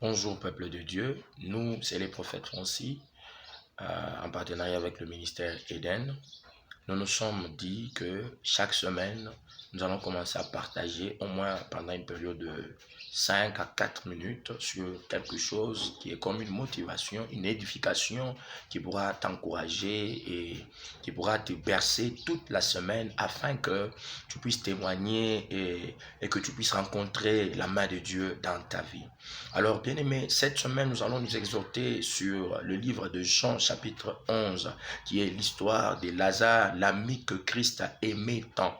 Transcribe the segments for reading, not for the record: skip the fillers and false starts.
Bonjour peuple de Dieu, nous c'est les prophètes Francis, en partenariat avec le ministère Eden. Nous nous sommes dit que chaque semaine, nous allons commencer à partager au moins pendant une période de 5 à 4 minutes sur quelque chose qui est comme une motivation, une édification qui pourra t'encourager et qui pourra te bercer toute la semaine afin que tu puisses témoigner et que tu puisses rencontrer la main de Dieu dans ta vie. Alors, bien-aimés, cette semaine, nous allons nous exhorter sur le livre de Jean, chapitre 11, qui est l'histoire de Lazare, l'ami que Christ a aimé tant.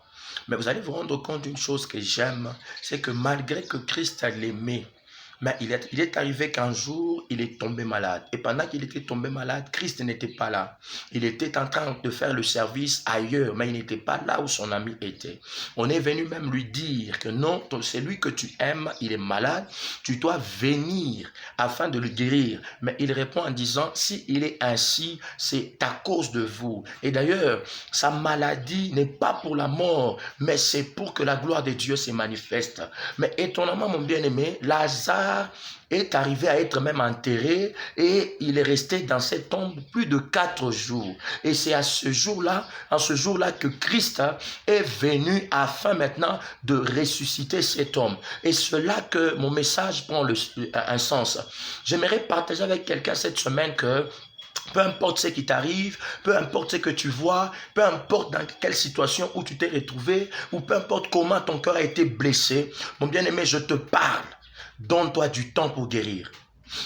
Mais vous allez vous rendre compte d'une chose que j'aime, c'est que malgré que Christ l'aimait, mais il est arrivé qu'un jour, il est tombé malade. Et pendant qu'il était tombé malade, Christ n'était pas là. Il était en train de faire le service ailleurs, mais il n'était pas là où son ami était. On est venu même lui dire que non, c'est lui que tu aimes, il est malade, tu dois venir afin de le guérir. Mais il répond en disant, si il est ainsi, c'est à cause de vous. Et d'ailleurs, sa maladie n'est pas pour la mort, mais c'est pour que la gloire de Dieu se manifeste. Mais étonnamment, mon bien-aimé, Lazare est arrivé à être même enterré et il est resté dans cette tombe plus de 4 jours. Et c'est à ce jour-là, que Christ est venu afin maintenant de ressusciter cet homme. Et c'est là que mon message prend un sens. J'aimerais partager avec quelqu'un cette semaine que peu importe ce qui t'arrive, peu importe ce que tu vois, peu importe dans quelle situation où tu t'es retrouvé, ou peu importe comment ton cœur a été blessé, mon bien-aimé, je te parle. Donne-toi du temps pour guérir.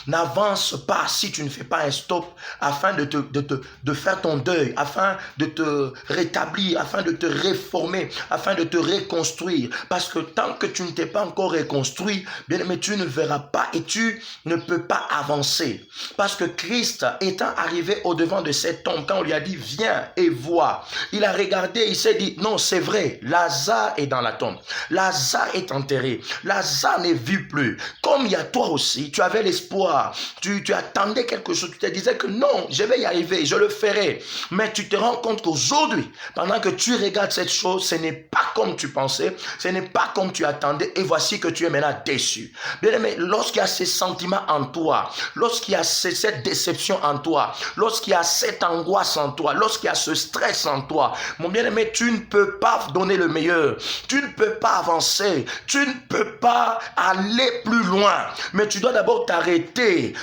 N'avance pas si tu ne fais pas un stop afin de faire ton deuil, afin de te rétablir, afin de te réformer, afin de te reconstruire. Parce que tant que tu ne t'es pas encore reconstruit, bien aimé, tu ne verras pas et tu ne peux pas avancer. Parce que Christ étant arrivé au devant de cet homme, quand on lui a dit viens et vois, il a regardé, il s'est dit non, c'est vrai, Lazare est dans la tombe, Lazare est enterré, Lazare ne vit plus. Comme il y a toi aussi, tu avais l'espoir. Tu attendais quelque chose, tu te disais que non, je vais y arriver, je le ferai. Mais tu te rends compte qu'aujourd'hui, pendant que tu regardes cette chose, ce n'est pas comme tu pensais, ce n'est pas comme tu attendais, et voici que tu es maintenant déçu. Bien aimé, lorsqu'il y a ces sentiments en toi, lorsqu'il y a cette déception en toi, lorsqu'il y a cette angoisse en toi, lorsqu'il y a ce stress en toi, mon bien-aimé, tu ne peux pas donner le meilleur, tu ne peux pas avancer, tu ne peux pas aller plus loin, mais tu dois d'abord t'arrêter,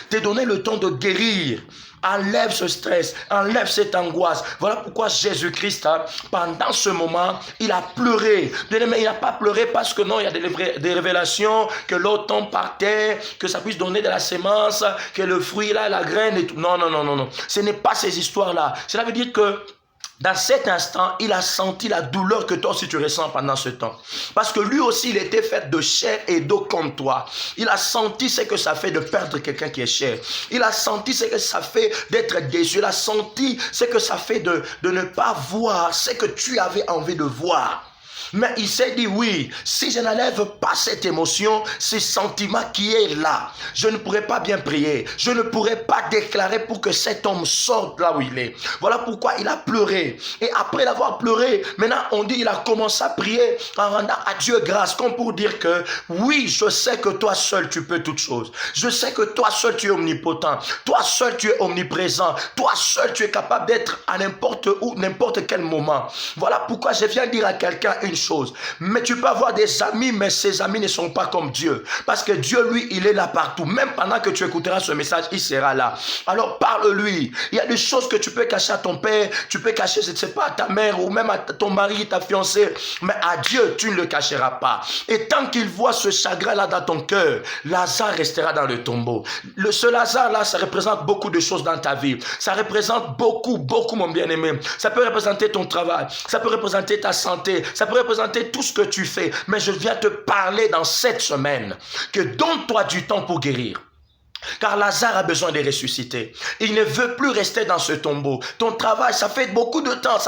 te donner le temps de guérir. Enlève ce stress, enlève cette angoisse. Voilà pourquoi Jésus-Christ, pendant ce moment, il a pleuré. Mais il n'a pas pleuré parce que non, il y a des révélations, que l'eau tombe par terre, que ça puisse donner de la sémence, que le fruit là, la graine et tout. Non, non, non, non, non. Ce n'est pas ces histoires-là. Cela veut dire que dans cet instant, il a senti la douleur que toi aussi tu ressens pendant ce temps. Parce que lui aussi, il était fait de chair et d'eau comme toi. Il a senti ce que ça fait de perdre quelqu'un qui est cher. Il a senti ce que ça fait d'être déçu. Il a senti ce que ça fait de ne pas voir ce que tu avais envie de voir. Mais il s'est dit oui, si je n'enlève pas cette émotion, ce sentiment qui est là, je ne pourrai pas bien prier, je ne pourrai pas déclarer pour que cet homme sorte là où il est. Voilà pourquoi il a pleuré. Et après l'avoir pleuré, maintenant on dit il a commencé à prier en rendant à Dieu grâce, comme pour dire que oui, je sais que toi seul tu peux toutes choses. Je sais que toi seul tu es omnipotent, toi seul tu es omniprésent, toi seul tu es capable d'être à n'importe où, n'importe quel moment. Voilà pourquoi je viens dire à quelqu'un une chose, mais tu peux avoir des amis, mais ces amis ne sont pas comme Dieu, parce que Dieu lui il est là partout, même pendant que tu écouteras ce message il sera là. Alors parle-lui. Il y a des choses que tu peux cacher à ton père, tu peux cacher, je ne sais pas, à ta mère ou même à ton mari, ta fiancée, mais à Dieu tu ne le cacheras pas. Et tant qu'il voit ce chagrin là dans ton cœur, Lazare restera dans le tombeau. Ce Lazare là, ça représente beaucoup de choses dans ta vie, ça représente beaucoup mon bien-aimé. Ça peut représenter ton travail, ça peut représenter ta santé, ça peut représenter tout ce que tu fais, mais je viens te parler dans cette semaine que donne-toi du temps pour guérir. Car Lazare a besoin de ressusciter. Il ne veut plus rester dans ce tombeau. Ton travail, ça fait beaucoup de temps.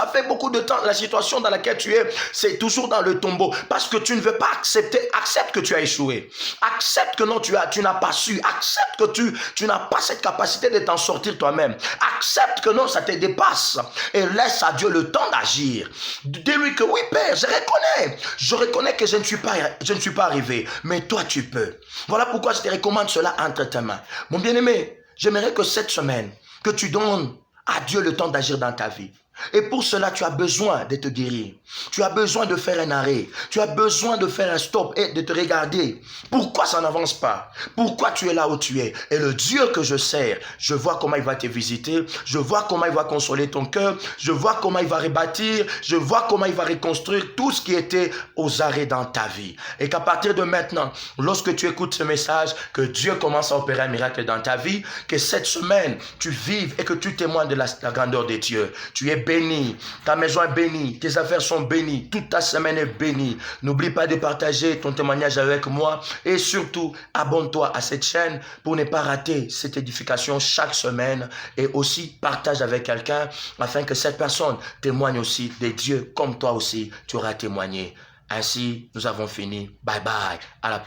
La situation dans laquelle tu es, c'est toujours dans le tombeau. Parce que tu ne veux pas accepter. Accepte que tu as échoué. Accepte que non, tu n'as pas su. Accepte que tu n'as pas cette capacité de t'en sortir toi-même. Accepte que non, ça te dépasse. Et laisse à Dieu le temps d'agir. Dis-lui que oui, Père, je reconnais que je ne suis pas arrivé. Mais toi, tu peux. Voilà pourquoi je te recommande cela entre tes mains. Mon bien-aimé, j'aimerais que cette semaine, que tu donnes à Dieu le temps d'agir dans ta vie. Et pour cela, tu as besoin de te guérir. Tu as besoin de faire un arrêt. Tu as besoin de faire un stop et de te regarder. Pourquoi ça n'avance pas? Pourquoi tu es là où tu es? Et le Dieu que je sers, je vois comment il va te visiter. Je vois comment il va consoler ton cœur. Je vois comment il va rebâtir. Je vois comment il va reconstruire tout ce qui était aux arrêts dans ta vie. Et qu'à partir de maintenant, lorsque tu écoutes ce message, que Dieu commence à opérer un miracle dans ta vie, que cette semaine, tu vives et que tu témoignes de la grandeur de Dieu. Tu es béni, ta maison est bénie, tes affaires sont bénies, toute ta semaine est bénie. N'oublie pas de partager ton témoignage avec moi et surtout, abonne-toi à cette chaîne pour ne pas rater cette édification chaque semaine et aussi partage avec quelqu'un afin que cette personne témoigne aussi de Dieu comme toi aussi tu auras témoigné. Ainsi, nous avons fini. Bye bye. À la